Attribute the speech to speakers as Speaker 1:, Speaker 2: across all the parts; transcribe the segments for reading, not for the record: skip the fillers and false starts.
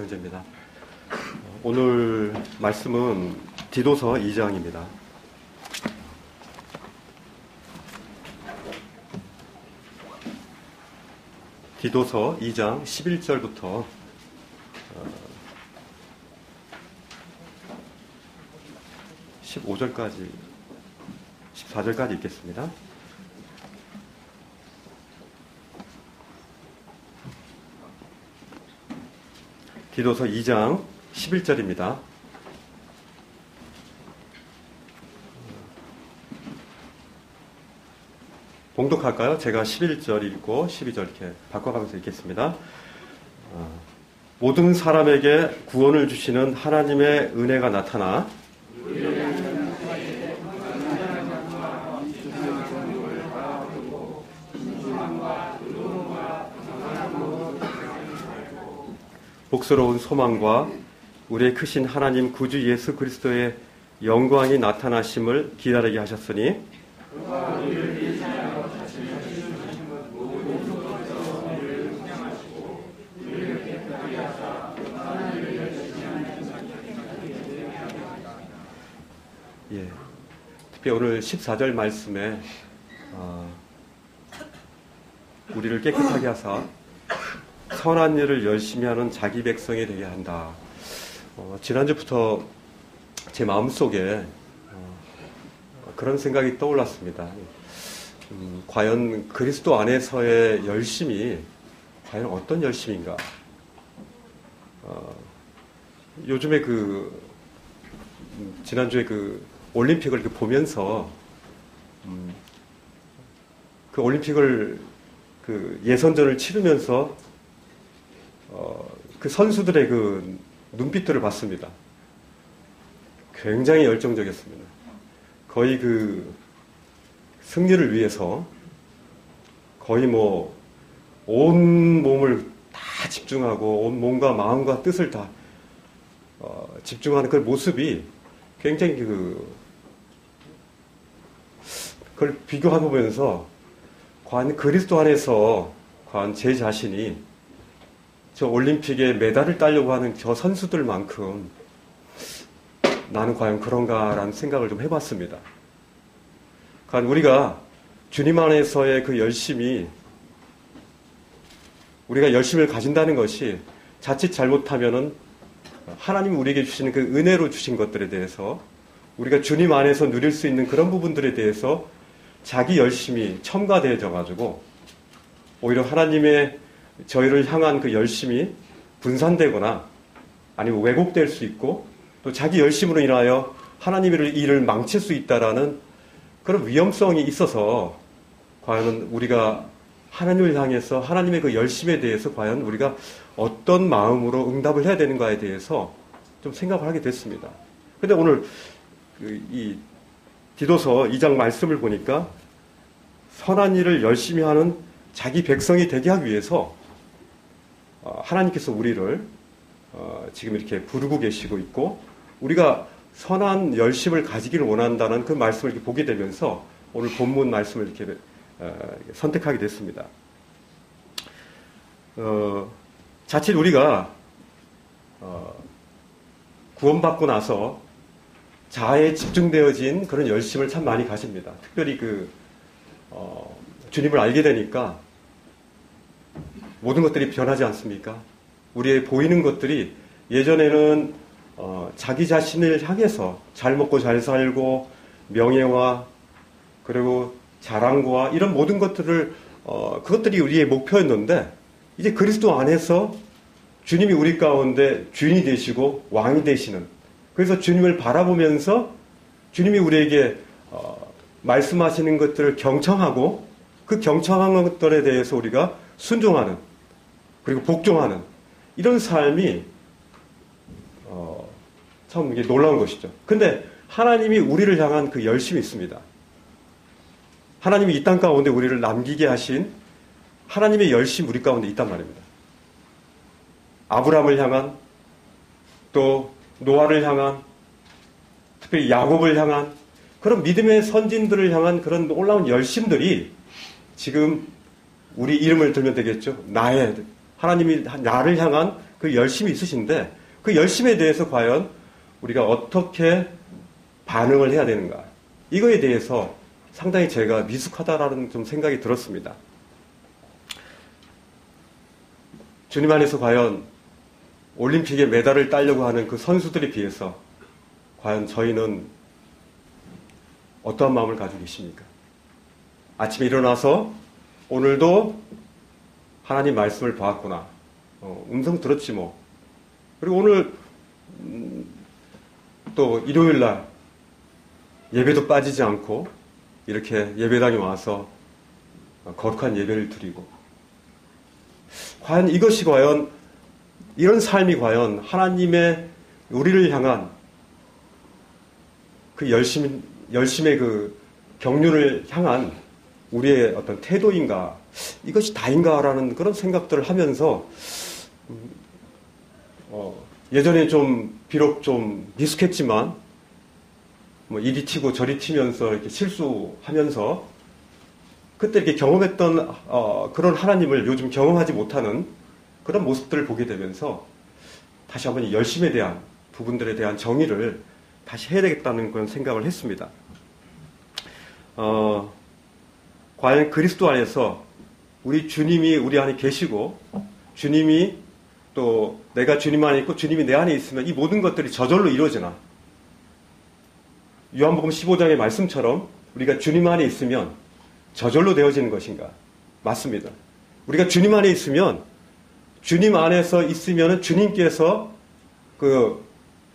Speaker 1: 입니다. 오늘 말씀은 디도서 2장입니다. 디도서 2장 11절부터 15절까지 14절까지 읽겠습니다. 디도서 2장 11절입니다. 봉독할까요? 제가 11절 읽고 12절 이렇게 바꿔가면서 읽겠습니다. 모든 사람에게 구원을 주시는 하나님의 은혜가 나타나 복스러운 소망과 우리의 크신 하나님 구주 예수 그리스도의 영광이 나타나심을 기다리게 하셨으니 특히 오늘 14절 말씀에 우리를 깨끗하게 하사 선한 일을 열심히 하는 자기 백성이 되게 한다. 지난주부터 제 마음속에 그런 생각이 떠올랐습니다. 과연 그리스도 안에서의 열심이 과연 어떤 열심인가? 요즘에 지난주에 올림픽을 이렇게 보면서 그 올림픽을 예선전을 치르면서 그 선수들의 눈빛들을 봤습니다. 굉장히 열정적이었습니다. 거의 승리를 위해서 거의 온 몸을 다 집중하고 온 몸과 마음과 뜻을 다 집중하는 그 모습이 굉장히 그걸 비교해 보면서 과연 그리스도 안에서 과연 제 자신이 저 올림픽에 메달을 따려고 하는 저 선수들만큼 나는 과연 그런가라는 생각을 좀 해봤습니다. 과연 우리가 주님 안에서의 그 열심이 우리가 열심을 가진다는 것이 자칫 잘못하면은 하나님이 우리에게 주시는 그 은혜로 주신 것들에 대해서 우리가 주님 안에서 누릴 수 있는 그런 부분들에 대해서 자기 열심이 첨가되어져 가지고 오히려 하나님의 저희를 향한 그 열심이 분산되거나 아니면 왜곡될 수 있고 또 자기 열심으로 인하여 하나님의 일을 망칠 수 있다라는 그런 위험성이 있어서 과연 우리가 하나님을 향해서 하나님의 그 열심에 대해서 과연 우리가 어떤 마음으로 응답을 해야 되는가에 대해서 좀 생각을 하게 됐습니다. 근데 오늘 이 디도서 2장 말씀을 보니까 선한 일을 열심히 하는 자기 백성이 되게 하기 위해서 하나님께서 우리를 지금 이렇게 부르고 계시고 있고 우리가 선한 열심을 가지기를 원한다는 그 말씀을 이렇게 보게 되면서 오늘 본문 말씀을 이렇게 선택하게 됐습니다. 자칫 우리가 구원받고 나서 자아에 집중되어진 그런 열심을 참 많이 가집니다. 특별히 주님을 알게 되니까 모든 것들이 변하지 않습니까? 우리의 보이는 것들이 예전에는 자기 자신을 향해서 잘 먹고 잘 살고 명예와 그리고 자랑과 이런 모든 것들을 그것들이 우리의 목표였는데 이제 그리스도 안에서 주님이 우리 가운데 주인이 되시고 왕이 되시는 그래서 주님을 바라보면서 주님이 우리에게 말씀하시는 것들을 경청하고 그 경청한 것들에 대해서 우리가 순종하는 그리고 복종하는 이런 삶이 참 이게 놀라운 것이죠. 근데 하나님이 우리를 향한 그 열심이 있습니다. 하나님이 이 땅 가운데 우리를 남기게 하신 하나님의 열심 우리 가운데 있단 말입니다. 아브라함을 향한 또 노아를 향한 특별히 야곱을 향한 그런 믿음의 선진들을 향한 그런 놀라운 열심들이 지금 우리 이름을 들면 되겠죠. 하나님이 나를 향한 그 열심이 있으신데 그 열심에 대해서 과연 우리가 어떻게 반응을 해야 되는가. 이거에 대해서 상당히 제가 미숙하다라는 좀 생각이 들었습니다. 주님 안에서 과연 올림픽에 메달을 따려고 하는 그 선수들에 비해서 과연 저희는 어떠한 마음을 가지고 계십니까? 아침에 일어나서 오늘도 하나님 말씀을 보았구나. 음성 들었지 뭐. 그리고 오늘 또 일요일날 예배도 빠지지 않고 이렇게 예배당에 와서 거룩한 예배를 드리고 과연 이것이 과연 이런 삶이 과연 하나님의 우리를 향한 그 열심의 그 경륜을 향한 우리의 어떤 태도인가 이것이 다인가라는 그런 생각들을 하면서 예전에 좀 비록 좀 미숙했지만 뭐 이리 튀고 저리 튀면서 이렇게 실수하면서 그때 이렇게 경험했던 그런 하나님을 요즘 경험하지 못하는 그런 모습들을 보게 되면서 다시 한번 이 열심에 대한 부분들에 대한 정의를 다시 해야 되겠다는 그런 생각을 했습니다. 과연 그리스도 안에서 우리 주님이 우리 안에 계시고 주님이 또 내가 주님 안에 있고 주님이 내 안에 있으면 이 모든 것들이 저절로 이루어지나? 요한복음 15장의 말씀처럼 우리가 주님 안에 있으면 저절로 되어지는 것인가? 맞습니다. 우리가 주님 안에 있으면 주님 안에서 있으면 주님께서 그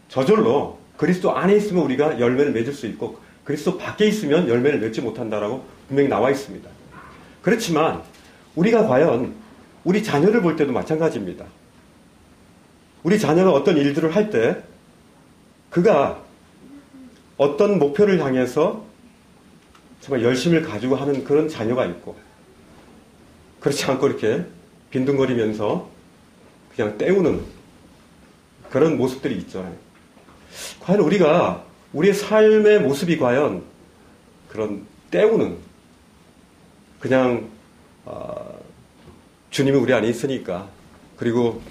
Speaker 1: 저절로 그리스도 안에 있으면 우리가 열매를 맺을 수 있고 그리스도 밖에 있으면 열매를 맺지 못한다라고 분명히 나와 있습니다. 그렇지만 우리가 과연 우리 자녀를 볼 때도 마찬가지입니다. 우리 자녀가 어떤 일들을 할 때 그가 어떤 목표를 향해서 정말 열심을 가지고 하는 그런 자녀가 있고 그렇지 않고 이렇게 빈둥거리면서 그냥 때우는 그런 모습들이 있잖아요. 과연 우리가 우리의 삶의 모습이 과연 그런 때우는 그냥 주님이 우리 안에 있으니까 그리고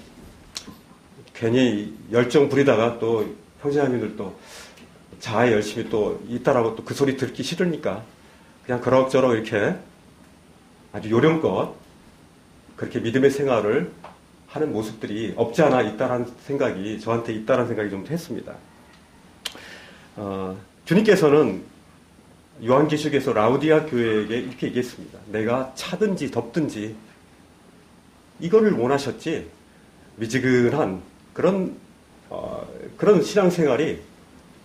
Speaker 1: 괜히 열정 부리다가 또 형제자매들 또 자아에 열심히 또 있다라고 또 그 소리 듣기 싫으니까 그냥 그럭저럭 이렇게 아주 요령껏 그렇게 믿음의 생활을 하는 모습들이 없지 않아 있다라는 생각이 저한테 있다라는 생각이 좀 했습니다. 주님께서는 요한계시록에서 라우디아 교회에게 이렇게 얘기했습니다. 내가 차든지 덥든지 이거를 원하셨지 미지근한 그런 신앙생활이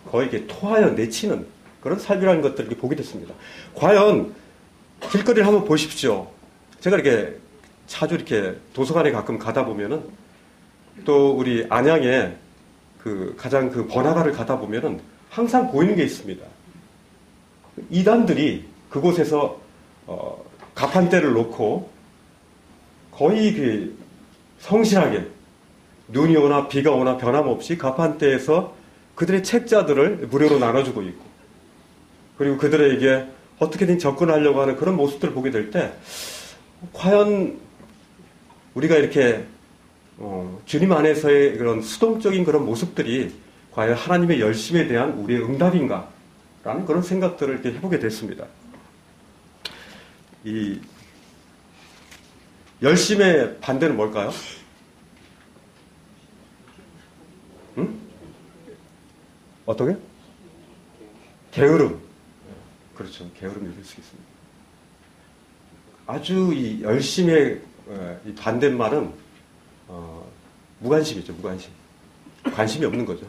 Speaker 1: 거의 이렇게 토하여 내치는 그런 삶이라는 것들을 이렇게 보게 됐습니다. 과연 길거리를 한번 보십시오. 제가 이렇게 자주 이렇게 도서관에 가끔 가다 보면은 또 우리 안양에 그 가장 그 번화가를 가다 보면은 항상 보이는 게 있습니다. 이단들이 그곳에서 가판대를 놓고 거의 그 성실하게 눈이 오나 비가 오나 변함없이 가판대에서 그들의 책자들을 무료로 나눠주고 있고 그리고 그들에게 어떻게든 접근하려고 하는 그런 모습들을 보게 될 때 과연 우리가 이렇게 주님 안에서의 그런 수동적인 그런 모습들이 과연 하나님의 열심에 대한 우리의 응답인가? 라는 그런 생각들을 이렇게 해보게 됐습니다. 이 열심의 반대는 뭘까요? 응? 어떻게? 게으름. 그렇죠. 게으름일 수 있습니다. 아주 이 열심의 이 반대말은 무관심이죠. 무관심. 관심이 없는 거죠.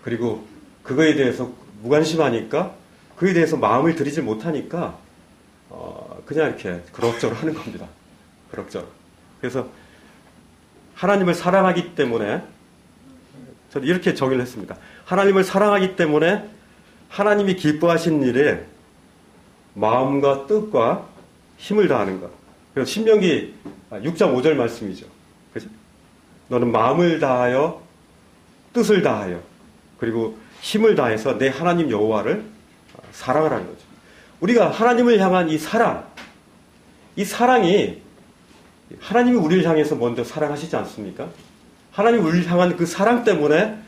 Speaker 1: 그리고 그거에 대해서 무관심하니까 그에 대해서 마음을 들이지 못하니까 그냥 이렇게 그럭저럭 하는 겁니다. 그럭저럭. 그래서 하나님을 사랑하기 때문에 저는 이렇게 정의를 했습니다. 하나님을 사랑하기 때문에 하나님이 기뻐하신 일에 마음과 뜻과 힘을 다하는 것. 그래서 신명기 6장 5절 말씀이죠. 그죠? 너는 마음을 다하여 뜻을 다하여 그리고 힘을 다해서 내 하나님 여호와를 사랑을 하는 거죠. 우리가 하나님을 향한 이 사랑이 하나님이 우리를 향해서 먼저 사랑하시지 않습니까? 하나님 우리를 향한 그 사랑 때문에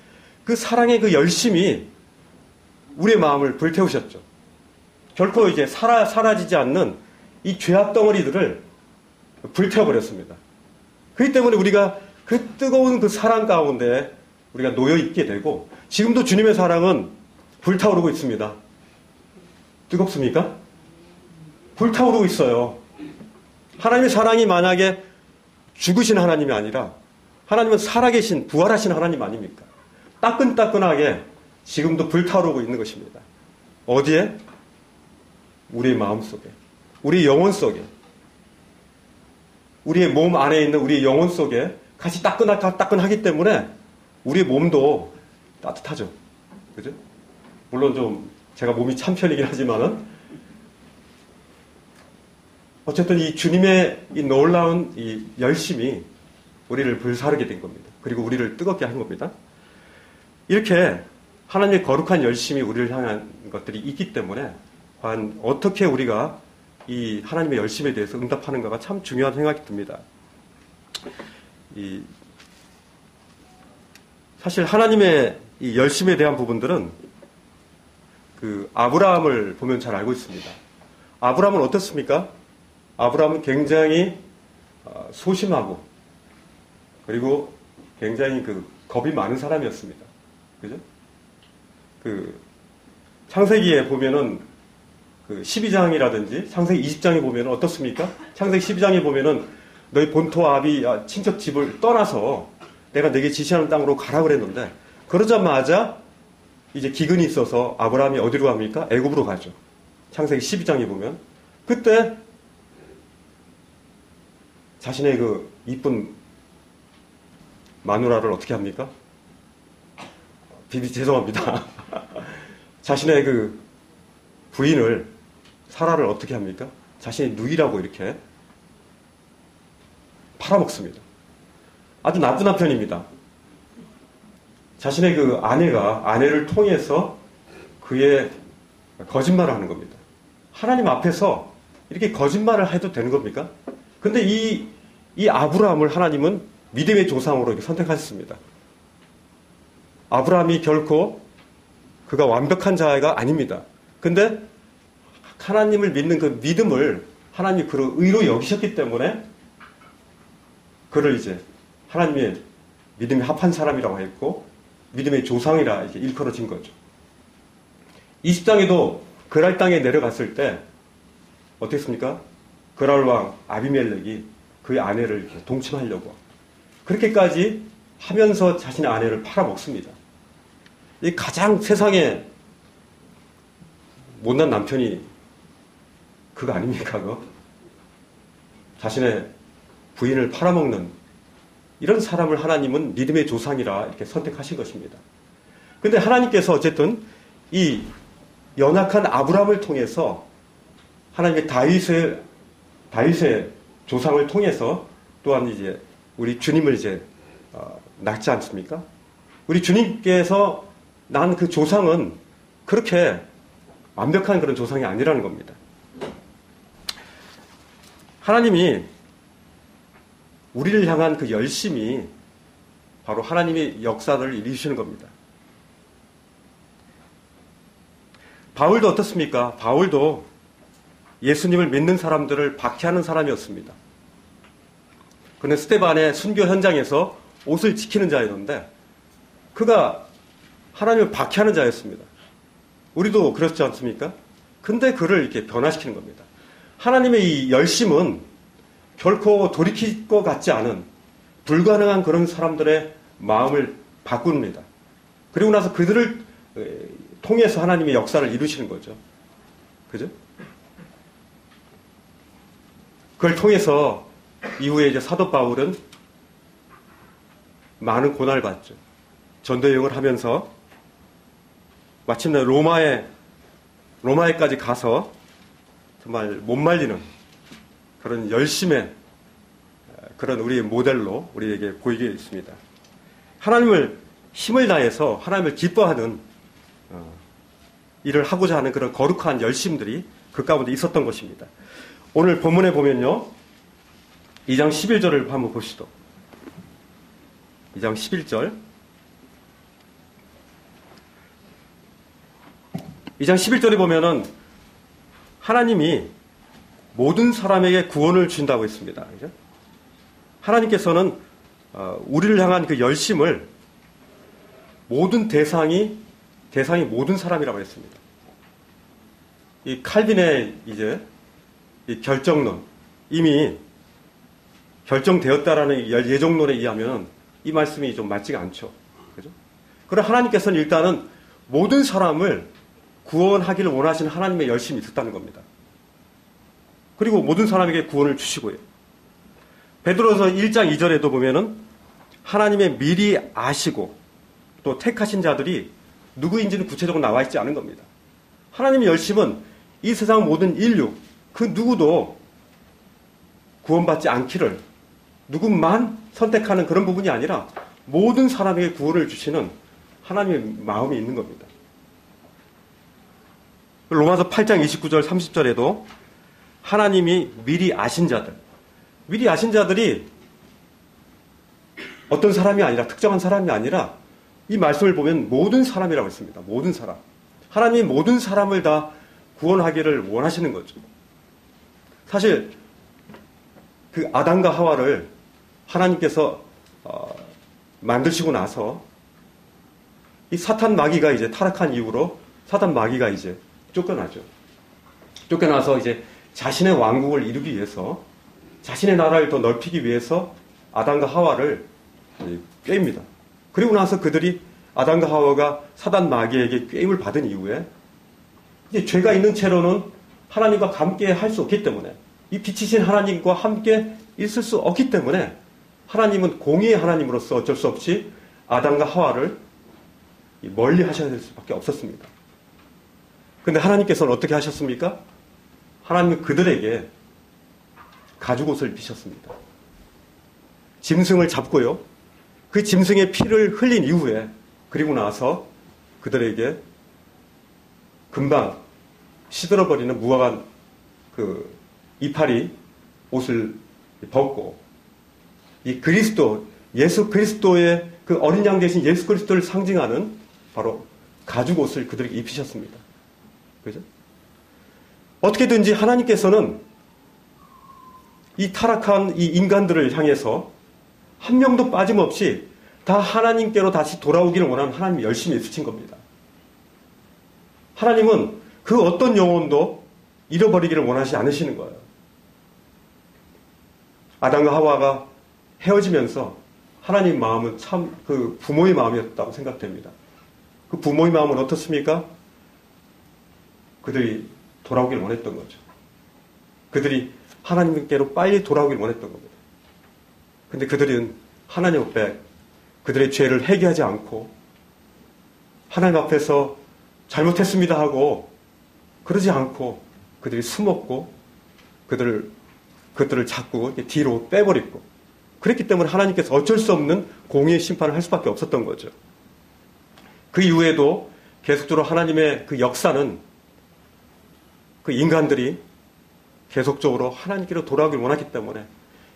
Speaker 1: 그 사랑의 그 열심이 우리의 마음을 불태우셨죠. 결코 이제 사라지지 않는 이 죄악 덩어리들을 불태워버렸습니다. 그렇기 때문에 우리가 그 뜨거운 그 사랑 가운데 우리가 놓여 있게 되고, 지금도 주님의 사랑은 불타오르고 있습니다. 뜨겁습니까? 불타오르고 있어요. 하나님의 사랑이 만약에 죽으신 하나님이 아니라 하나님은 살아계신 부활하신 하나님 아닙니까? 따끈따끈하게 지금도 불타오르고 있는 것입니다. 어디에? 우리의 마음속에, 우리의 영혼 속에, 우리의 몸 안에 있는 우리의 영혼 속에 같이 따끈하기 때문에 우리의 몸도 따뜻하죠. 그죠? 물론 좀 제가 몸이 찬 편이긴 하지만은 어쨌든 이 주님의 이 놀라운 이 열심이 우리를 불사르게 된 겁니다. 그리고 우리를 뜨겁게 한 겁니다. 이렇게 하나님의 거룩한 열심이 우리를 향한 것들이 있기 때문에 과연 어떻게 우리가 이 하나님의 열심에 대해서 응답하는가가 참 중요한 생각이 듭니다. 사실 하나님의 이 열심에 대한 부분들은 그 아브라함을 보면 잘 알고 있습니다. 아브라함은 어떻습니까? 아브라함은 굉장히 소심하고 그리고 굉장히 그 겁이 많은 사람이었습니다. 그죠? 그 창세기에 보면은 그 12장이라든지 창세기 20장에 보면은 어떻습니까? 창세기 12장에 보면은 너희 본토 아비 친척 집을 떠나서 내가 내게 지시하는 땅으로 가라 그랬는데, 그러자마자 이제 기근이 있어서 아브라함이 어디로 갑니까? 애굽으로 가죠. 창세기 12장에 보면 그때 자신의 그 이쁜 마누라를 어떻게 합니까? 죄송합니다. 자신의 그 부인을 사라를 어떻게 합니까? 자신의 누이라고 이렇게 팔아먹습니다. 아주 나쁜 남편입니다. 자신의 그 아내를 통해서 그의 거짓말을 하는 겁니다. 하나님 앞에서 이렇게 거짓말을 해도 되는 겁니까? 근데 이 아브라함을 하나님은 믿음의 조상으로 이렇게 선택하셨습니다. 아브라함이 결코 그가 완벽한 자가 아닙니다. 근데 하나님을 믿는 그 믿음을 하나님이 그를 의로 여기셨기 때문에 그를 이제 하나님의 믿음에 합한 사람이라고 했고 믿음의 조상이라 이렇게 일컬어진 거죠. 20장에도 그랄 땅에 내려갔을 때 어떻게 했습니까? 그랄 왕 아비멜렉이 그의 아내를 동침하려고 그렇게까지 하면서 자신의 아내를 팔아먹습니다. 이 가장 세상에 못난 남편이 그거 아닙니까? 그거? 자신의 부인을 팔아먹는 이런 사람을 하나님은 믿음의 조상이라 이렇게 선택하신 것입니다. 근데 하나님께서 어쨌든 이 연약한 아브라함을 통해서 하나님의 다윗의 조상을 통해서 또한 이제 우리 주님을 이제 낳지 않습니까? 우리 주님께서 낳은 그 조상은 그렇게 완벽한 그런 조상이 아니라는 겁니다. 하나님이 우리를 향한 그 열심이 바로 하나님의 역사를 이루시는 겁니다. 바울도 어떻습니까? 바울도 예수님을 믿는 사람들을 박해하는 사람이었습니다. 그는 스데반의 순교 현장에서 옷을 지키는 자였는데 그가 하나님을 박해하는 자였습니다. 우리도 그렇지 않습니까? 근데 그를 이렇게 변화시키는 겁니다. 하나님의 이 열심은 결코 돌이킬 것 같지 않은 불가능한 그런 사람들의 마음을 바꿉니다. 그리고 나서 그들을 통해서 하나님의 역사를 이루시는 거죠. 그죠? 그걸 통해서 이후에 이제 사도 바울은 많은 고난을 받죠. 전도 여행을 하면서 마침내 로마에까지 가서 정말 못 말리는 그런 열심의 그런 우리의 모델로 우리에게 보이게 있습니다. 하나님을 힘을 다해서 하나님을 기뻐하는 일을 하고자 하는 그런 거룩한 열심들이 그 가운데 있었던 것입니다. 오늘 본문에 보면요. 2장 11절을 한번 보시죠. 2장 11절. 2장 11절에 보면은 하나님이 모든 사람에게 구원을 주신다고 했습니다. 그죠? 하나님께서는 우리를 향한 그 열심을 모든 대상이 모든 사람이라고 했습니다. 이 칼빈의 이제 이 결정론, 이미 결정되었다라는 예정론에 의하면 이 말씀이 좀 맞지가 않죠. 그죠? 그러나 하나님께서는 일단은 모든 사람을 구원하기를 원하시는 하나님의 열심이 있었다는 겁니다. 그리고 모든 사람에게 구원을 주시고요. 베드로서 1장 2절에도 보면은 하나님의 미리 아시고 또 택하신 자들이 누구인지는 구체적으로 나와 있지 않은 겁니다. 하나님의 열심은 이 세상 모든 인류, 그 누구도 구원받지 않기를 누구만 선택하는 그런 부분이 아니라 모든 사람에게 구원을 주시는 하나님의 마음이 있는 겁니다. 로마서 8장 29절 30절에도 하나님이 미리 아신 자들이 어떤 사람이 아니라 특정한 사람이 아니라 이 말씀을 보면 모든 사람이라고 했습니다. 모든 사람. 하나님이 모든 사람을 다 구원하기를 원하시는 거죠. 사실 그 아담과 하와를 하나님께서 만드시고 나서 이 사탄 마귀가 이제 타락한 이후로 사탄 마귀가 이제 쫓겨나죠. 쫓겨나서 이제 자신의 왕국을 이루기 위해서 자신의 나라를 더 넓히기 위해서 아담과 하와를 꾀입니다. 그리고 나서 그들이 아담과 하와가 사단 마귀에게 꾀임을 받은 이후에 이제 죄가 있는 채로는 하나님과 함께 할 수 없기 때문에 이 빛이신 하나님과 함께 있을 수 없기 때문에 하나님은 공의의 하나님으로서 어쩔 수 없이 아담과 하와를 멀리 하셔야 될 수밖에 없었습니다. 그런데 하나님께서는 어떻게 하셨습니까? 하나님은 그들에게 가죽옷을 비셨습니다. 짐승을 잡고요. 그 짐승의 피를 흘린 이후에 그리고 나서 그들에게 금방 시들어버리는 무화과 그 이파리 옷을 벗고 이 그리스도, 예수 그리스도의 그 어린 양 대신 예수 그리스도를 상징하는 바로 가죽옷을 그들에게 입히셨습니다. 그죠? 어떻게든지 하나님께서는 이 타락한 이 인간들을 향해서 한 명도 빠짐없이 다 하나님께로 다시 돌아오기를 원하는 하나님이 열심히 애쓰신 겁니다. 하나님은 그 어떤 영혼도 잃어버리기를 원하지 않으시는 거예요. 아담과 하와가 헤어지면서 하나님 마음은 참 그 부모의 마음이었다고 생각됩니다. 그 부모의 마음은 어떻습니까? 그들이 돌아오길 원했던 거죠. 그들이 하나님께로 빨리 돌아오길 원했던 겁니다. 근데 그들은 하나님 앞에 그들의 죄를 회개하지 않고 하나님 앞에서 잘못했습니다 하고 그러지 않고 그들이 숨었고 그들을 자꾸 뒤로 빼버리고 그랬기 때문에 하나님께서 어쩔 수 없는 공의의 심판을 할 수밖에 없었던 거죠. 그 이후에도 계속적으로 하나님의 그 역사는 그 인간들이 계속적으로 하나님께로 돌아오길 원했기 때문에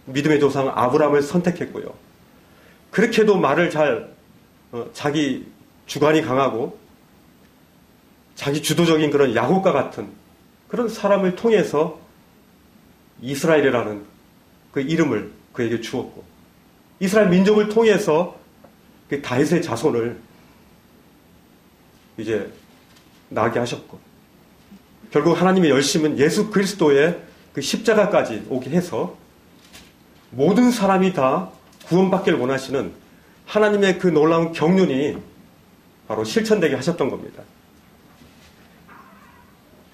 Speaker 1: 믿음의 조상 아브라함을 선택했고요. 그렇게도 말을 자기 주관이 강하고 자기 주도적인 그런 야곱과 같은 그런 사람을 통해서 이스라엘이라는 그 이름을 그에게 주었고 이스라엘 민족을 통해서 그 다윗의 자손을 이제 나게 하셨고 결국 하나님의 열심은 예수 그리스도의 그 십자가까지 오게 해서 모든 사람이 다 구원받기를 원하시는 하나님의 그 놀라운 경륜이 바로 실천되게 하셨던 겁니다.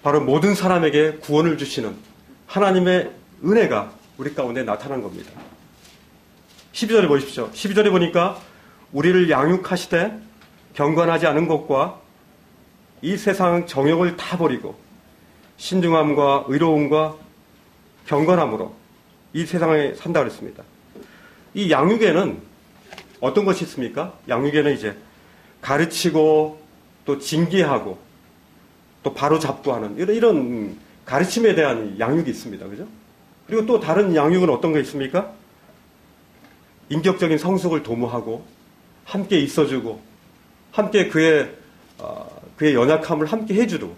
Speaker 1: 바로 모든 사람에게 구원을 주시는 하나님의 은혜가 우리 가운데 나타난 겁니다. 12절에 보십시오. 12절에 보니까 우리를 양육하시되 경건하지 않은 것과 이 세상 정욕을 다 버리고 신중함과 의로움과 경건함으로 이 세상에 산다 그랬습니다. 이 양육에는 어떤 것이 있습니까? 양육에는 이제 가르치고 또 징계하고 또 바로잡고 하는 이런 가르침에 대한 양육이 있습니다. 그죠? 그리고 또 다른 양육은 어떤 게 있습니까? 인격적인 성숙을 도모하고 함께 있어주고, 함께 그의 연약함을 함께 해주고,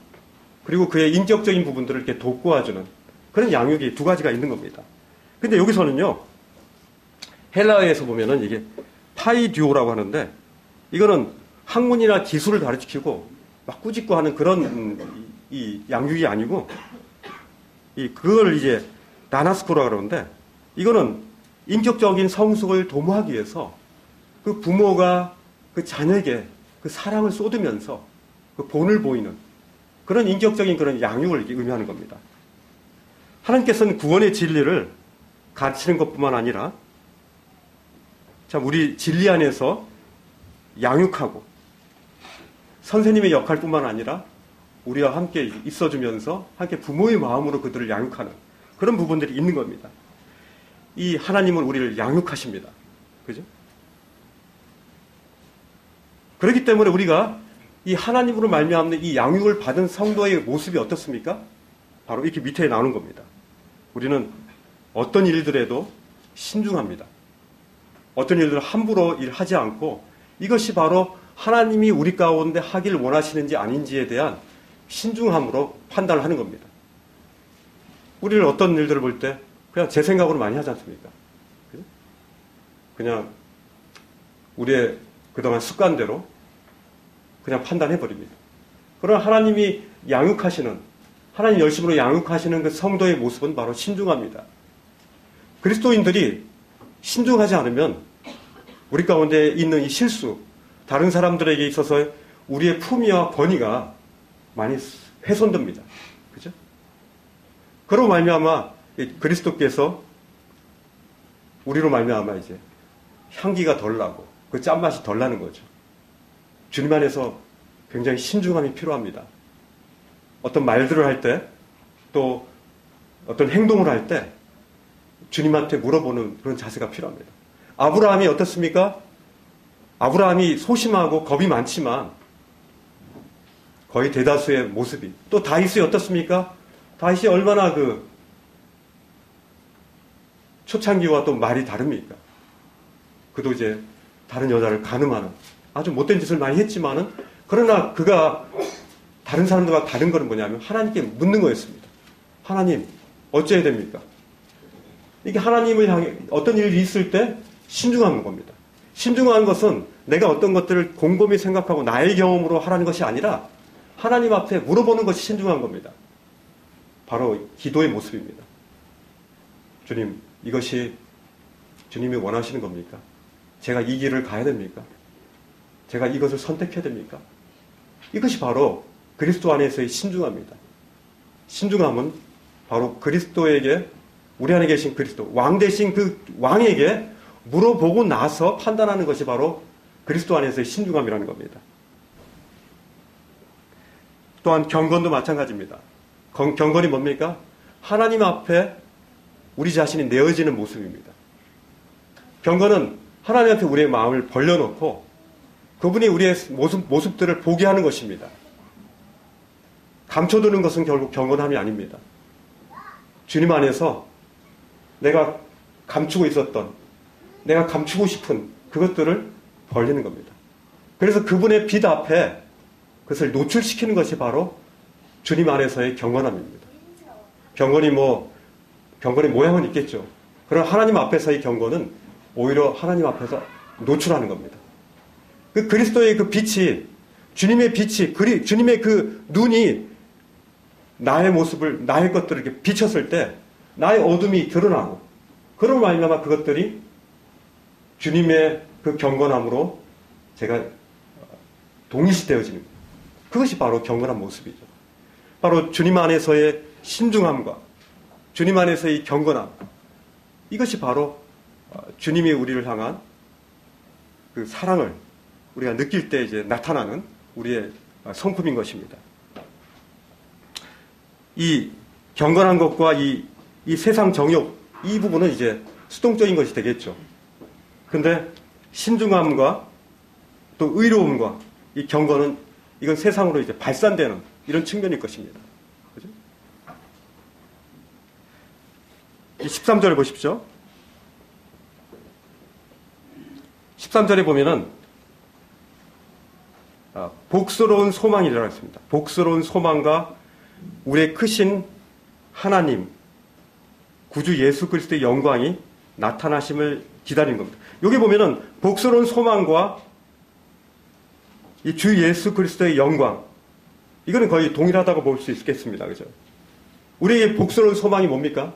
Speaker 1: 그리고 그의 인격적인 부분들을 이렇게 돕고와주는 그런 양육이 두 가지가 있는 겁니다. 근데 여기서는요, 헬라어에서 보면은 이게 파이듀오라고 하는데, 이거는 학문이나 기술을 가르치고 막 꾸짖고 하는 그런 이 양육이 아니고, 그걸 이제 나나스코라고 그러는데, 이거는 인격적인 성숙을 도모하기 위해서 그 부모가 그 자녀에게 그 사랑을 쏟으면서 그 본을 보이는 그런 인격적인 그런 양육을 의미하는 겁니다. 하나님께서는 구원의 진리를 가르치는 것뿐만 아니라 참 우리 진리 안에서 양육하고 선생님의 역할뿐만 아니라 우리와 함께 있어주면서 함께 부모의 마음으로 그들을 양육하는 그런 부분들이 있는 겁니다. 이 하나님은 우리를 양육하십니다. 그죠? 그렇기 때문에 우리가 이 하나님으로 말미암는 이 양육을 받은 성도의 모습이 어떻습니까? 바로 이렇게 밑에 나오는 겁니다. 우리는 어떤 일들에도 신중합니다. 어떤 일들을 함부로 일하지 않고 이것이 바로 하나님이 우리 가운데 하길 원하시는지 아닌지에 대한 신중함으로 판단을 하는 겁니다. 우리는 어떤 일들을 볼 때 그냥 제 생각으로 많이 하지 않습니까? 그냥 우리의 그동안 습관대로 그냥 판단해버립니다. 그러나 하나님이 양육하시는, 하나님 열심으로 양육하시는 그 성도의 모습은 바로 신중합니다. 그리스도인들이 신중하지 않으면 우리 가운데 있는 이 실수, 다른 사람들에게 있어서 우리의 품위와 권위가 많이 훼손됩니다. 그죠? 그로 말미암아 그리스도께서 우리로 말미암아 이제 향기가 덜 나고 그 짠맛이 덜 나는 거죠. 주님 안에서 굉장히 신중함이 필요합니다. 어떤 말들을 할 때, 또 어떤 행동을 할 때 주님한테 물어보는 그런 자세가 필요합니다. 아브라함이 어떻습니까? 아브라함이 소심하고 겁이 많지만 거의 대다수의 모습이, 또 다윗이 어떻습니까? 다윗이 얼마나 그 초창기와 또 말이 다릅니까? 그도 이제 다른 여자를 가늠하는 아주 못된 짓을 많이 했지만은, 그러나 그가 다른 사람들과 다른 것은 뭐냐면 하나님께 묻는 거였습니다. 하나님, 어찌해야 됩니까? 이게 하나님을 향해 어떤 일이 있을 때 신중한 겁니다. 신중한 것은 내가 어떤 것들을 곰곰이 생각하고 나의 경험으로 하라는 것이 아니라 하나님 앞에 물어보는 것이 신중한 겁니다. 바로 기도의 모습입니다. 주님, 이것이 주님이 원하시는 겁니까? 제가 이 길을 가야 됩니까? 제가 이것을 선택해야 됩니까? 이것이 바로 그리스도 안에서의 신중함입니다. 신중함은 바로 그리스도에게, 우리 안에 계신 그리스도, 왕 대신 그 왕에게 물어보고 나서 판단하는 것이 바로 그리스도 안에서의 신중함이라는 겁니다. 또한 경건도 마찬가지입니다. 경건이 뭡니까? 하나님 앞에 우리 자신이 내어지는 모습입니다. 경건은 하나님 앞에 우리의 마음을 벌려놓고 그분이 우리의 모습들을 보게 하는 것입니다. 감춰두는 것은 결국 경건함이 아닙니다. 주님 안에서 내가 감추고 있었던, 내가 감추고 싶은 그것들을 벌리는 겁니다. 그래서 그분의 빛 앞에 그것을 노출시키는 것이 바로 주님 안에서의 경건함입니다. 경건이 경건의 모양은 있겠죠. 그러나 하나님 앞에서의 경건은 오히려 하나님 앞에서 노출하는 겁니다. 그 그리스도의 그 빛이, 주님의 빛이, 주님의 그 눈이 나의 모습을, 나의 것들을 이렇게 비쳤을 때 나의 어둠이 드러나고, 그런 말미암아 그것들이 주님의 그 경건함으로 제가 동일시되어지는 거예요. 그것이 바로 경건한 모습이죠. 바로 주님 안에서의 신중함과 주님 안에서의 경건함, 이것이 바로 주님이 우리를 향한 그 사랑을 우리가 느낄 때 이제 나타나는 우리의 성품인 것입니다. 이 경건한 것과 이 세상 정욕, 이 부분은 이제 수동적인 것이 되겠죠. 근데 신중함과 또 의로움과 이 경건은, 이건 세상으로 이제 발산되는 이런 측면일 것입니다. 그죠? 이 13절을 보십시오. 13절에 보면은 복스러운 소망이라고 했습니다. 복스러운 소망과 우리의 크신 하나님, 구주 예수 그리스도의 영광이 나타나심을 기다리는 겁니다. 여기 보면은 복스러운 소망과 이 주 예수 그리스도의 영광, 이거는 거의 동일하다고 볼 수 있겠습니다. 그죠? 우리의 복스러운 소망이 뭡니까?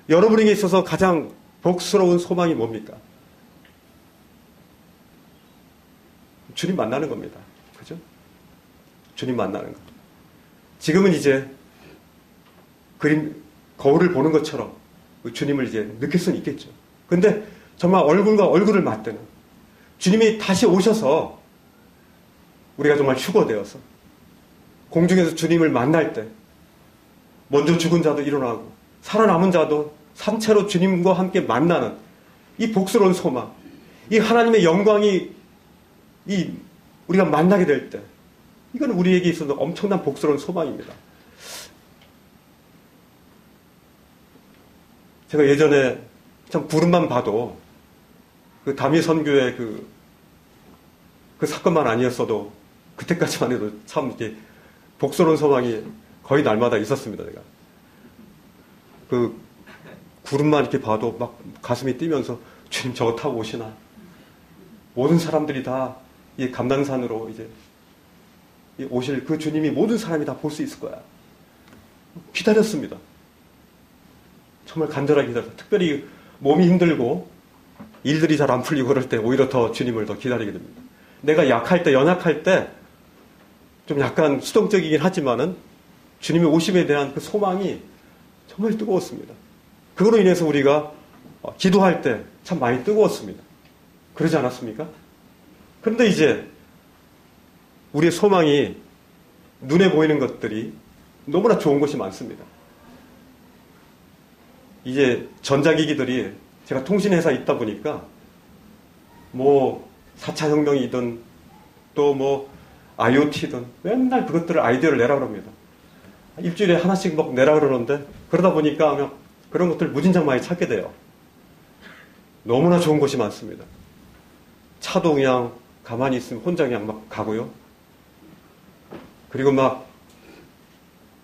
Speaker 1: 여러분에게 있어서 가장 복스러운 소망이 뭡니까? 주님 만나는 겁니다. 그죠? 주님 만나는 것. 지금은 이제 거울을 보는 것처럼 주님을 이제 느낄 수는 있겠죠. 근데 정말 얼굴과 얼굴을 맞대는 주님이 다시 오셔서 우리가 정말 휴거되어서 공중에서 주님을 만날 때 먼저 죽은 자도 일어나고 살아남은 자도 산채로 주님과 함께 만나는 이 복스러운 소망, 이 하나님의 영광이 우리가 만나게 될 때, 이건 우리에게 있어서 엄청난 복스러운 소망입니다. 제가 예전에 참 구름만 봐도 그 다미 선교의 그 사건만 아니었어도 그때까지만 해도 참 이렇게 복스러운 소망이 거의 날마다 있었습니다. 제가 그 구름만 이렇게 봐도 막 가슴이 뛰면서 주님 저거 타고 오시나, 모든 사람들이 다 이 감난산으로 이제 오실 그 주님이 모든 사람이 다 볼 수 있을 거야. 기다렸습니다. 정말 간절하게 기다렸어요. 특별히 몸이 힘들고 일들이 잘 안 풀리고 그럴 때 오히려 더 주님을 더 기다리게 됩니다. 내가 약할 때, 연약할 때 좀 약간 수동적이긴 하지만은 주님의 오심에 대한 그 소망이 정말 뜨거웠습니다. 그거로 인해서 우리가 기도할 때 참 많이 뜨거웠습니다. 그러지 않았습니까? 그런데 이제 우리의 소망이 눈에 보이는 것들이 너무나 좋은 것이 많습니다. 이제 전자기기들이 제가 통신회사에 있다 보니까 뭐 4차 혁명이든 또 뭐 IoT든 맨날 그것들을 아이디어를 내라 그럽니다. 일주일에 하나씩 막 내라 그러는데 그러다 보니까 그런 것들 무진장 많이 찾게 돼요. 너무나 좋은 것이 많습니다. 차도 그냥 가만히 있으면 혼자 그냥 막 가고요. 그리고 막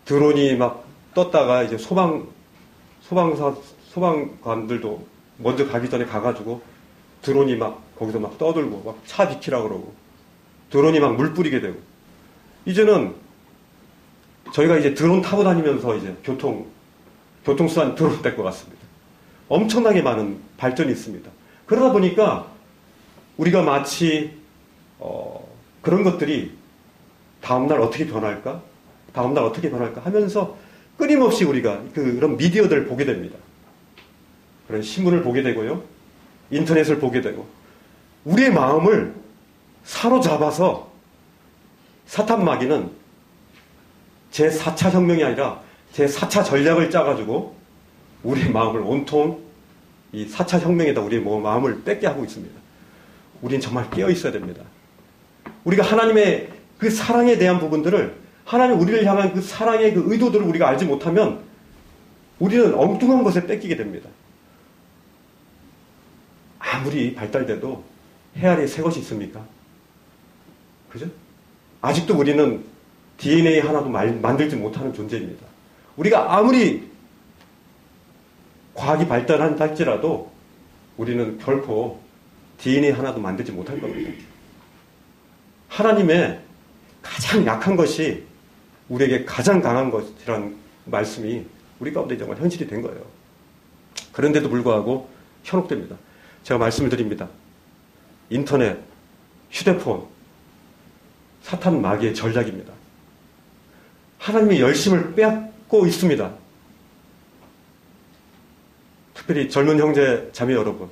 Speaker 1: 드론이 막 떴다가 이제 소방관들도 먼저 가기 전에 가가지고 드론이 막 거기서 막 떠들고 막 차 비키라 그러고 드론이 막 물 뿌리게 되고, 이제는 저희가 이제 드론 타고 다니면서 이제 교통수단 드론 될 것 같습니다. 엄청나게 많은 발전이 있습니다. 그러다 보니까 우리가 마치 그런 것들이 다음날 어떻게 변할까? 다음날 어떻게 변할까? 하면서 끊임없이 우리가 그런 미디어들을 보게 됩니다. 그런 신문을 보게 되고요. 인터넷을 보게 되고, 우리의 마음을 사로잡아서 사탄 마귀는 제4차 혁명이 아니라 제4차 전략을 짜가지고 우리의 마음을 온통 이 4차 혁명에다 우리의 마음을 뺏게 하고 있습니다. 우리는 정말 깨어 있어야 됩니다. 우리가 하나님의 그 사랑에 대한 부분들을, 하나님 우리를 향한 그 사랑의 그 의도들을 우리가 알지 못하면 우리는 엉뚱한 것에 뺏기게 됩니다. 아무리 발달돼도 헤아리에 새 것이 있습니까? 그죠? 아직도 우리는 DNA 하나도 만들지 못하는 존재입니다. 우리가 아무리 과학이 발달한다 할지라도 우리는 결코 DNA 하나도 만들지 못할 겁니다. 하나님의 가장 약한 것이 우리에게 가장 강한 것이라는 말씀이 우리 가운데 정말 현실이 된 거예요. 그런데도 불구하고 현혹됩니다. 제가 말씀을 드립니다. 인터넷, 휴대폰, 사탄 마귀의 전략입니다. 하나님의 열심을 빼앗고 있습니다. 특별히 젊은 형제 자매 여러분,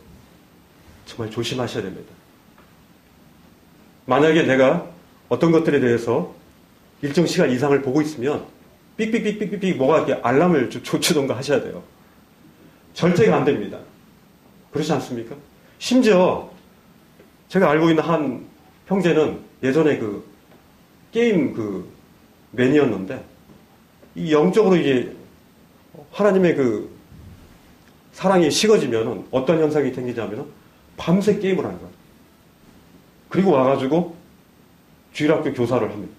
Speaker 1: 정말 조심하셔야 됩니다. 만약에 내가 어떤 것들에 대해서 일정 시간 이상을 보고 있으면 삑삑삑삑삑 뭐가 이렇게 알람을 쫓추던가 하셔야 돼요. 절제가 안 됩니다. 그렇지 않습니까? 심지어 제가 알고 있는 한 형제는 예전에 그 게임 그 매니아였는데, 이 영적으로 이게 하나님의 그 사랑이 식어지면은 어떤 현상이 생기냐면은 밤새 게임을 하는 거예요. 그리고 와가지고 주일학교 교사를 합니다.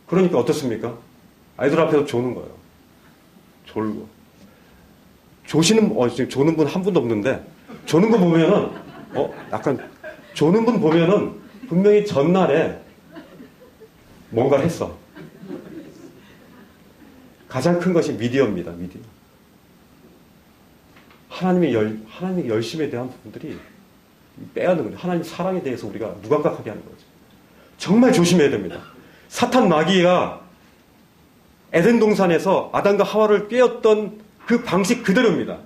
Speaker 1: 그러니까 어떻습니까? 아이들 앞에서 조는 거예요. 졸고. 지금 조는 분 한 분도 없는데, 조는 거 보면은, 약간, 조는 분 보면은, 분명히 전날에 뭔가를 했어. 가장 큰 것이 미디어입니다, 미디어. 하나님의 열심에 대한 부분들이 빼앗는 거죠. 하나님 사랑에 대해서 우리가 무감각하게 하는 거죠. 정말 조심해야 됩니다. 사탄 마귀가 에덴 동산에서 아담과 하와를 꿰었던 그 방식 그대로입니다.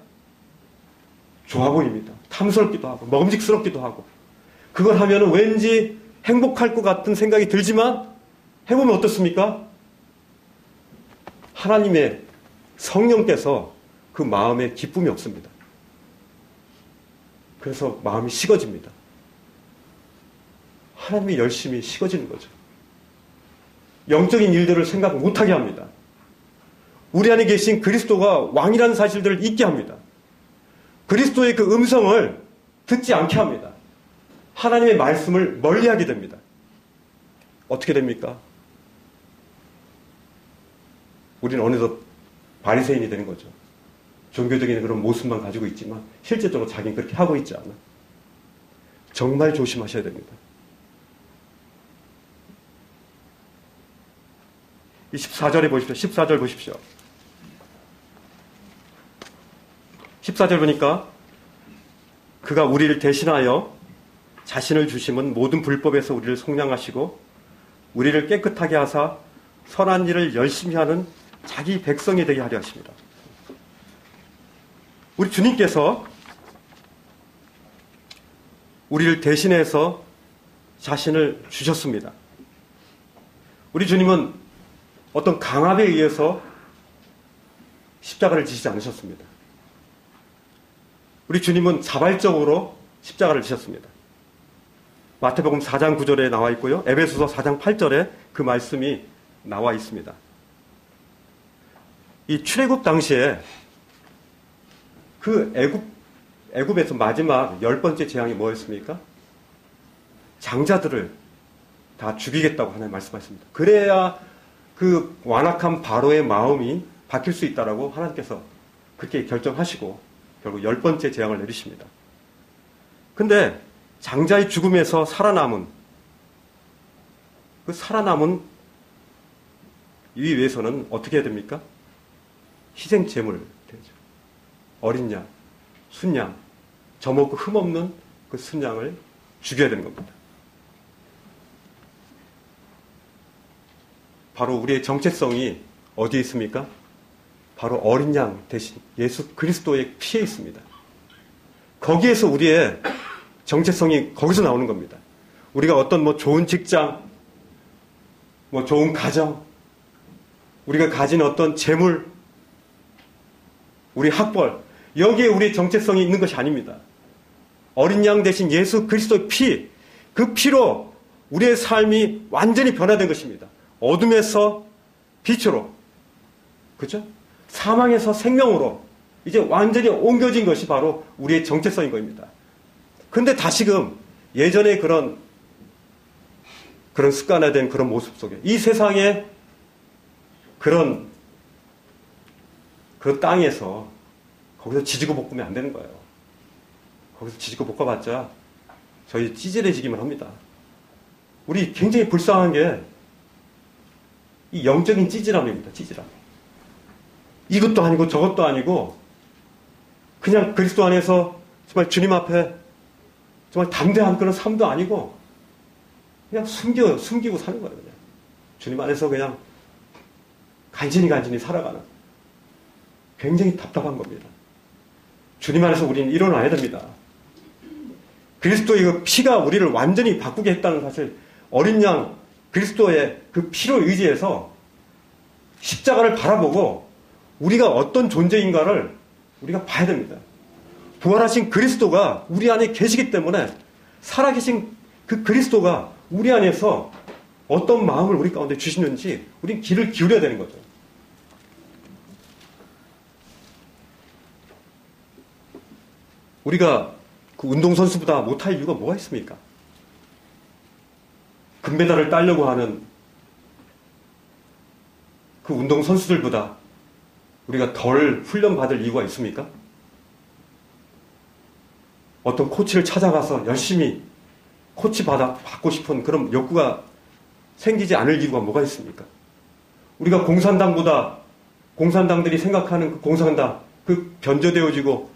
Speaker 1: 좋아 보입니다. 탐스럽기도 하고 먹음직스럽기도 하고 그걸 하면은 왠지 행복할 것 같은 생각이 들지만 해보면 어떻습니까? 하나님의 성령께서 그 마음에 기쁨이 없습니다. 그래서 마음이 식어집니다. 하나님의 열심이 식어지는 거죠. 영적인 일들을 생각 못하게 합니다. 우리 안에 계신 그리스도가 왕이라는 사실들을 잊게 합니다. 그리스도의 그 음성을 듣지 않게 합니다. 하나님의 말씀을 멀리하게 됩니다. 어떻게 됩니까? 우리는 어느덧 바리새인이 되는 거죠. 종교적인 그런 모습만 가지고 있지만 실제적으로 자기는 그렇게 하고 있지 않아. 정말 조심하셔야 됩니다. 이 14절에 보십시오. 14절 보십시오. 14절 보니까 그가 우리를 대신하여 자신을 주심은 모든 불법에서 우리를 속량하시고 우리를 깨끗하게 하사 선한 일을 열심히 하는 자기 백성이 되게 하려 하십니다. 우리 주님께서 우리를 대신해서 자신을 주셨습니다. 우리 주님은 어떤 강압에 의해서 십자가를 지시지 않으셨습니다. 우리 주님은 자발적으로 십자가를 지셨습니다. 마태복음 4장 9절에 나와 있고요. 에베소서 4장 8절에 그 말씀이 나와 있습니다. 이 출애굽 당시에 그 애굽에서 마지막 10번째 재앙이 뭐였습니까? 장자들을 다 죽이겠다고 하나님 말씀하셨습니다. 그래야 그 완악한 바로의 마음이 바뀔 수 있다라고 하나님께서 그렇게 결정하시고 결국 10번째 재앙을 내리십니다. 근데 장자의 죽음에서 살아남은 이 위해서는 어떻게 해야 됩니까? 희생 제물 되죠. 어린 양, 순양, 점없고 흠없는 그 순양을 죽여야 되는 겁니다. 바로 우리의 정체성이 어디에 있습니까? 바로 어린 양 대신 예수 그리스도의 피에 있습니다. 거기에서 우리의 정체성이 거기서 나오는 겁니다. 우리가 어떤 좋은 직장, 좋은 가정, 우리가 가진 어떤 재물, 우리 학벌, 여기에 우리의 정체성이 있는 것이 아닙니다. 어린 양 대신 예수 그리스도의 피, 그 피로 우리의 삶이 완전히 변화된 것입니다. 어둠에서 빛으로, 그죠? 사망에서 생명으로 이제 완전히 옮겨진 것이 바로 우리의 정체성인 겁니다. 그런데 다시금 예전의 그런 습관화된 그런 모습 속에 이 세상에 그런 땅에서 거기서 지지고 볶으면 안 되는 거예요. 거기서 지지고 볶아봤자 저희 찌질해지기만 합니다. 우리 굉장히 불쌍한 게 이 영적인 찌질함입니다. 찌질함. 이것도 아니고 저것도 아니고 그냥 그리스도 안에서 정말 주님 앞에 정말 담대한 그런 삶도 아니고 그냥 숨기고 사는 거예요. 그냥. 주님 안에서 그냥 간신히 살아가는 굉장히 답답한 겁니다. 주님 안에서 우리는 일어나야 됩니다. 그리스도의 그 피가 우리를 완전히 바꾸게 했다는 사실, 어린 양 그리스도의 그 피로 의지해서 십자가를 바라보고 우리가 어떤 존재인가를 우리가 봐야 됩니다. 부활하신 그리스도가 우리 안에 계시기 때문에 살아계신 그 그리스도가 우리 안에서 어떤 마음을 우리 가운데 주시는지 우린 귀를 기울여야 되는 거죠. 우리가 그 운동선수보다 못할 이유가 뭐가 있습니까? 금메달을 따려고 하는 그 운동선수들보다 우리가 덜 훈련받을 이유가 있습니까? 어떤 코치를 찾아가서 열심히 코치 받고 싶은 그런 욕구가 생기지 않을 이유가 뭐가 있습니까? 우리가 공산당들이 생각하는 그 공산당, 그 변조되어지고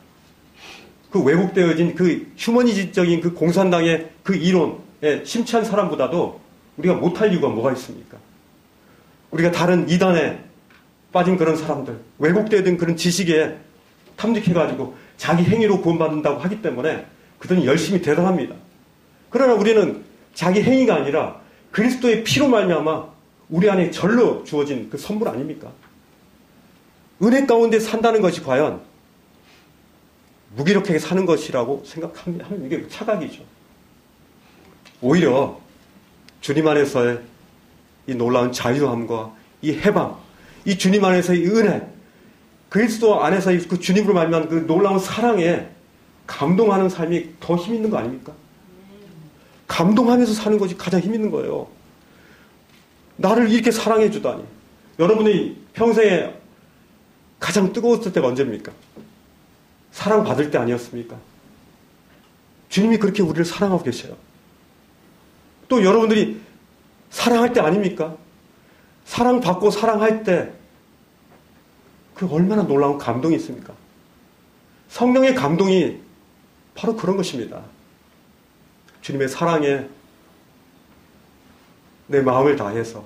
Speaker 1: 그 왜곡되어진 그 휴머니즘적인 그 공산당의 그 이론에 심취한 사람보다도 우리가 못할 이유가 뭐가 있습니까? 우리가 다른 이단에 빠진 그런 사람들, 왜곡되어진 그런 지식에 탐닉해가지고 자기 행위로 구원받는다고 하기 때문에 그들은 열심히 대단합니다. 그러나 우리는 자기 행위가 아니라 그리스도의 피로 말미암아 우리 안에 절로 주어진 그 선물 아닙니까? 은혜 가운데 산다는 것이 과연 무기력하게 사는 것이라고 생각하면 이게 착각이죠. 오히려 주님 안에서의 이 놀라운 자유함과 이 해방, 이 주님 안에서의 은혜, 그리스도 안에서의 그 주님으로 말미암은 그 놀라운 사랑에 감동하는 삶이 더 힘 있는 거 아닙니까? 감동하면서 사는 것이 가장 힘 있는 거예요. 나를 이렇게 사랑해 주다니. 여러분이 평생에 가장 뜨거웠을 때가 언제입니까? 사랑받을 때 아니었습니까? 주님이 그렇게 우리를 사랑하고 계셔요. 또 여러분들이 사랑할 때 아닙니까? 사랑받고 사랑할 때 그 얼마나 놀라운 감동이 있습니까? 성령의 감동이 바로 그런 것입니다. 주님의 사랑에 내 마음을 다해서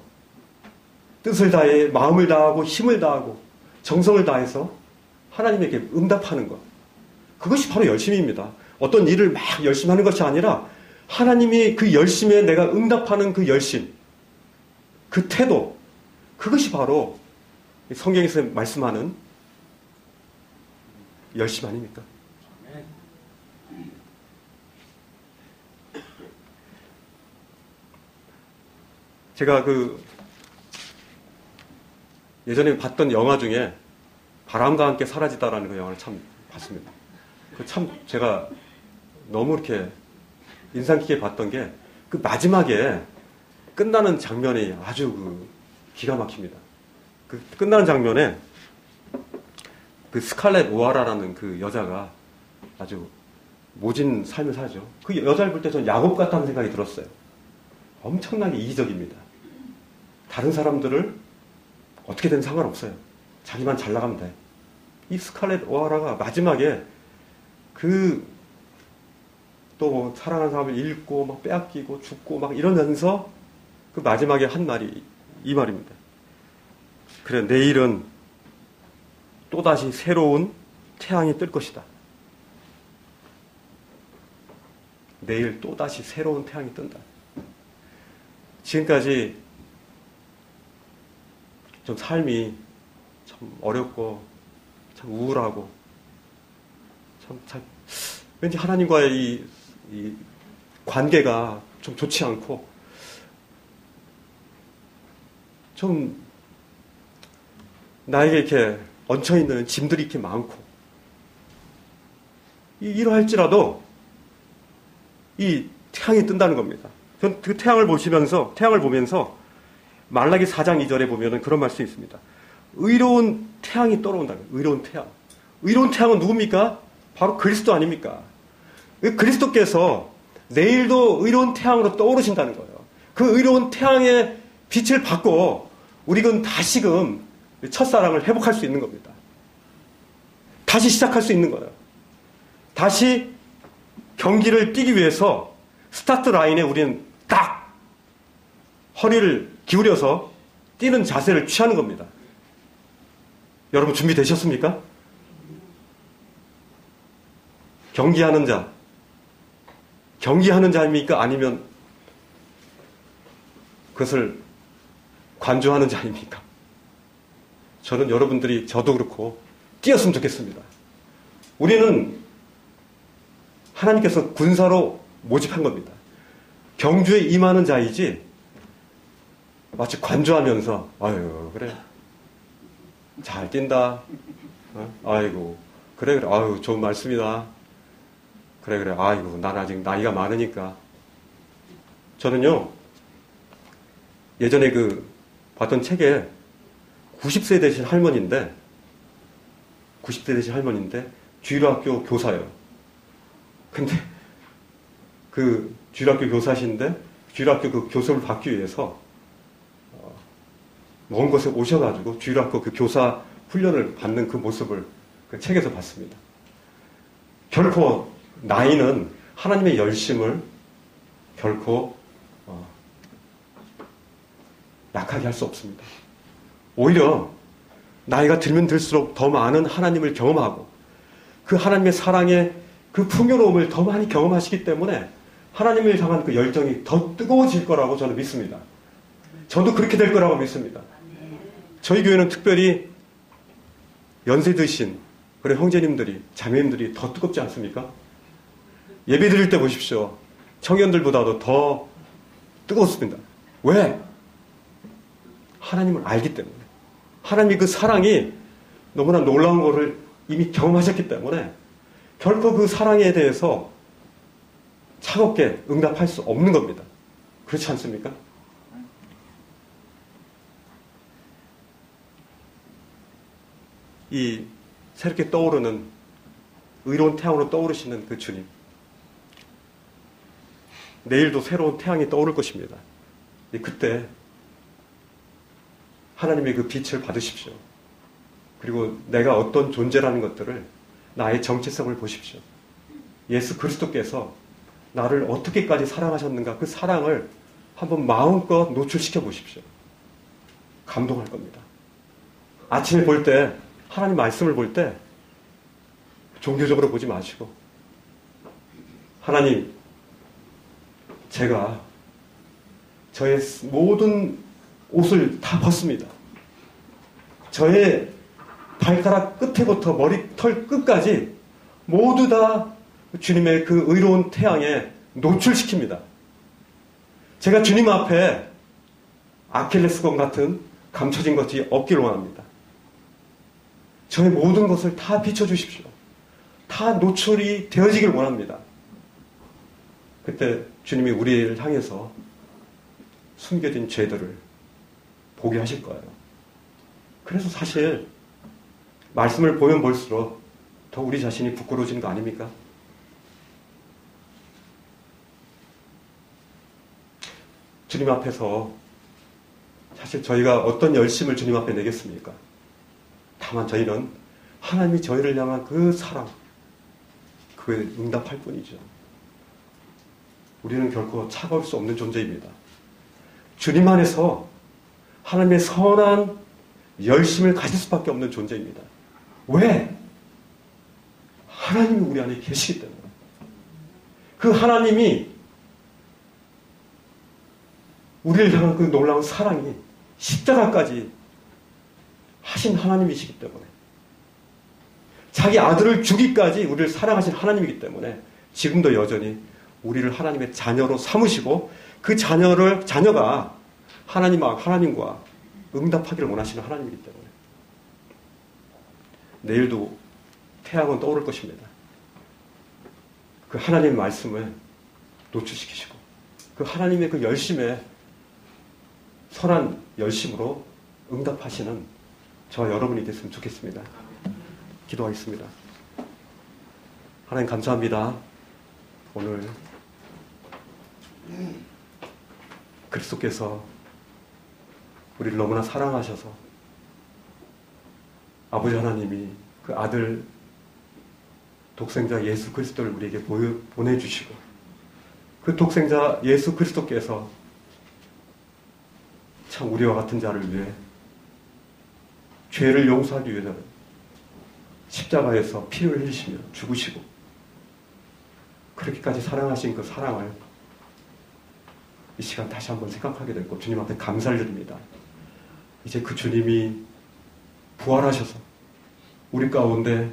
Speaker 1: 뜻을 다해 마음을 다하고 힘을 다하고 정성을 다해서 하나님에게 응답하는 것. 그것이 바로 열심입니다. 어떤 일을 막 열심히 하는 것이 아니라 하나님이 그 열심에 내가 응답하는 그 열심, 그 태도, 그것이 바로 성경에서 말씀하는 열심 아닙니까? 제가 예전에 봤던 영화 중에 바람과 함께 사라지다라는 그 영화를 참 봤습니다. 참 제가 너무 이렇게 인상 깊게 봤던 게 그 마지막에 끝나는 장면이 아주 기가 막힙니다. 그 끝나는 장면에 그 스칼렛 오하라라는 그 여자가 아주 모진 삶을 살죠. 그 여자를 볼 때 전 야곱 같다는 생각이 들었어요. 엄청나게 이기적입니다. 다른 사람들을 어떻게든 상관없어요. 자기만 잘 나가면 돼. 이 스칼렛 오하라가 마지막에 또 사랑하는 사람을 잃고 막 빼앗기고 죽고 막 이러면서 그 마지막에 한 말이 이 말입니다. 그래, 내일은 또다시 새로운 태양이 뜰 것이다. 내일 또다시 새로운 태양이 뜬다. 지금까지 좀 삶이 참 어렵고 참 우울하고 참 왠지 하나님과의 이 관계가 좀 좋지 않고 좀 나에게 이렇게 얹혀있는 짐들이 이렇게 많고 이러할지라도 이 태양이 뜬다는 겁니다. 전 그 태양을 보면서 말라기 4장 2절에 보면은 그런 말씀이 있습니다. 의로운 태양이 떠오른다. 의로운 태양. 의로운 태양은 누굽니까? 바로 그리스도 아닙니까? 그리스도께서 내일도 의로운 태양으로 떠오르신다는 거예요. 그 의로운 태양의 빛을 받고 우리는 다시금 첫사랑을 회복할 수 있는 겁니다. 다시 시작할 수 있는 거예요. 다시 경기를 뛰기 위해서 스타트 라인에 우리는 딱 허리를 기울여서 뛰는 자세를 취하는 겁니다. 여러분 준비되셨습니까? 경기하는 자입니까? 아니면 그것을 관조하는 자입니까? 저는 여러분들이 저도 그렇고 뛰었으면 좋겠습니다. 우리는 하나님께서 군사로 모집한 겁니다. 경주에 임하는 자이지 마치 관조하면서 아유 그래 잘 뛴다. 아이고 그래 아유 좋은 말씀이다. 그래 아이고 난 아직 나이가 많으니까. 저는요 예전에 봤던 책에 90세 되신 할머니인데 주일학교 교사예요. 근데 주일학교 교사신데 주일학교 교수를 받기 위해서 먼 곳에 오셔가지고 주일학교 교사 훈련을 받는 그 모습을 그 책에서 봤습니다. 결코 나이는 하나님의 열심을 결코 약하게 할 수 없습니다. 오히려 나이가 들면 들수록 더 많은 하나님을 경험하고 그 하나님의 사랑의 그 풍요로움을 더 많이 경험하시기 때문에 하나님을 향한 그 열정이 더 뜨거워질 거라고 저는 믿습니다. 저도 그렇게 될 거라고 믿습니다. 저희 교회는 특별히 연세 드신 그런 형제님들이, 자매님들이 더 뜨겁지 않습니까? 예배 드릴 때 보십시오. 청년들보다도 더 뜨거웠습니다. 왜? 하나님을 알기 때문에. 하나님의 그 사랑이 너무나 놀라운 것을 이미 경험하셨기 때문에 결코 그 사랑에 대해서 차갑게 응답할 수 없는 겁니다. 그렇지 않습니까? 이 새롭게 떠오르는 의로운 태양으로 떠오르시는 그 주님. 내일도 새로운 태양이 떠오를 것입니다. 그때 하나님의 그 빛을 받으십시오. 그리고 내가 어떤 존재라는 것들을 나의 정체성을 보십시오. 예수 그리스도께서 나를 어떻게까지 사랑하셨는가 그 사랑을 한번 마음껏 노출시켜 보십시오. 감동할 겁니다. 아침에 볼 때 하나님 말씀을 볼 때 종교적으로 보지 마시고 하나님 제가 저의 모든 옷을 다 벗습니다. 저의 발가락 끝에부터 머리털 끝까지 모두 다 주님의 그 의로운 태양에 노출시킵니다. 제가 주님 앞에 아킬레스건 같은 감춰진 것이 없기를 원합니다. 저의 모든 것을 다 비춰주십시오. 다 노출이 되어지길 원합니다. 그때 주님이 우리를 향해서 숨겨진 죄들을 보게 하실 거예요. 그래서 사실 말씀을 보면 볼수록 더 우리 자신이 부끄러워지는 거 아닙니까? 주님 앞에서 사실 저희가 어떤 열심을 주님 앞에 내겠습니까? 다만 저희는 하나님이 저희를 향한 그 사랑, 그에 응답할 뿐이죠. 우리는 결코 차가울 수 없는 존재입니다. 주님 안에서 하나님의 선한 열심을 가질 수밖에 없는 존재입니다. 왜? 하나님이 우리 안에 계시기 때문에. 그 하나님이 우리를 향한 그 놀라운 사랑이 십자가까지 하신 하나님이시기 때문에 자기 아들을 주기까지 우리를 사랑하신 하나님이기 때문에 지금도 여전히 우리를 하나님의 자녀로 삼으시고 그 자녀가 하나님과 응답하기를 원하시는 하나님이기 때문에 내일도 태양은 떠오를 것입니다. 그 하나님의 말씀을 노출시키시고 그 하나님의 그 열심에 선한 열심으로 응답하시는 저와 여러분이 됐으면 좋겠습니다. 기도하겠습니다. 하나님 감사합니다. 오늘 그리스도께서 우리를 너무나 사랑하셔서 아버지 하나님이 그 아들 독생자 예수 그리스도를 우리에게 보내주시고 그 독생자 예수 그리스도께서 참 우리와 같은 자를 위해 죄를 용서하기 위해서 십자가에서 피를 흘리시며 죽으시고 그렇게까지 사랑하신 그 사랑을 이 시간 다시 한번 생각하게 됐고 주님한테 감사를 드립니다. 이제 그 주님이 부활하셔서 우리 가운데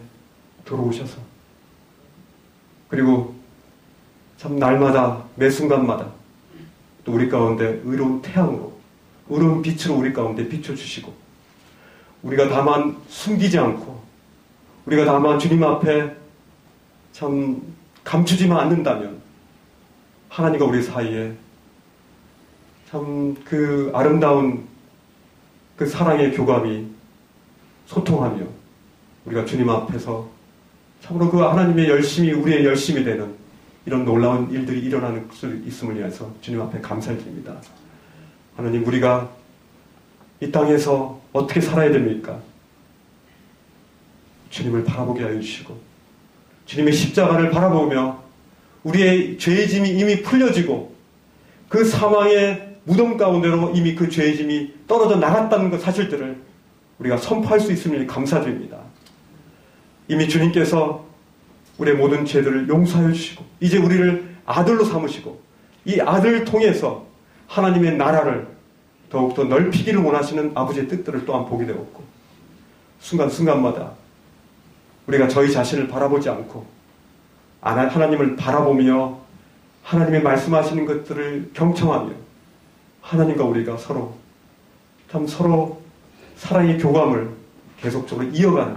Speaker 1: 들어오셔서 그리고 참 날마다 매 순간마다 또 우리 가운데 의로운 태양으로 의로운 빛으로 우리 가운데 비춰주시고 우리가 다만 숨기지 않고 우리가 다만 주님 앞에 참 감추지만 않는다면 하나님과 우리 사이에 참 그 아름다운 그 사랑의 교감이 소통하며 우리가 주님 앞에서 참으로 그 하나님의 열심이 우리의 열심이 되는 이런 놀라운 일들이 일어나는 수 있음을 위해서 주님 앞에 감사를 드립니다. 하나님, 우리가 이 땅에서 어떻게 살아야 됩니까? 주님을 바라보게 하여 주시고 주님의 십자가를 바라보며 우리의 죄의 짐이 이미 풀려지고 그 사망의 무덤 가운데로 이미 그 죄의 짐이 떨어져 나갔다는 그 사실들을 우리가 선포할 수 있음을 감사드립니다. 이미 주님께서 우리의 모든 죄들을 용서하여 주시고 이제 우리를 아들로 삼으시고 이 아들을 통해서 하나님의 나라를 더욱더 넓히기를 원하시는 아버지의 뜻들을 또한 보게 되었고 순간순간마다 우리가 저희 자신을 바라보지 않고 하나님을 바라보며 하나님의 말씀하시는 것들을 경청하며 하나님과 우리가 서로 사랑의 교감을 계속적으로 이어가는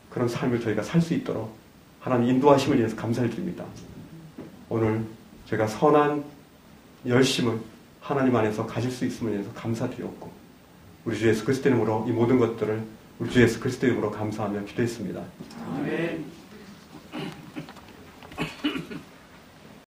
Speaker 1: 그런 삶을 저희가 살 수 있도록 하나님 인도하심을 위해서 감사를 드립니다. 오늘 제가 선한 열심을 하나님 안에서 가질 수 있음을 위해서 감사드렸고 우리 주 예수 그리스도 이름으로 이 모든 것들을 우리 주 예수 그리스도 이름으로 감사하며 기도했습니다.
Speaker 2: 아멘.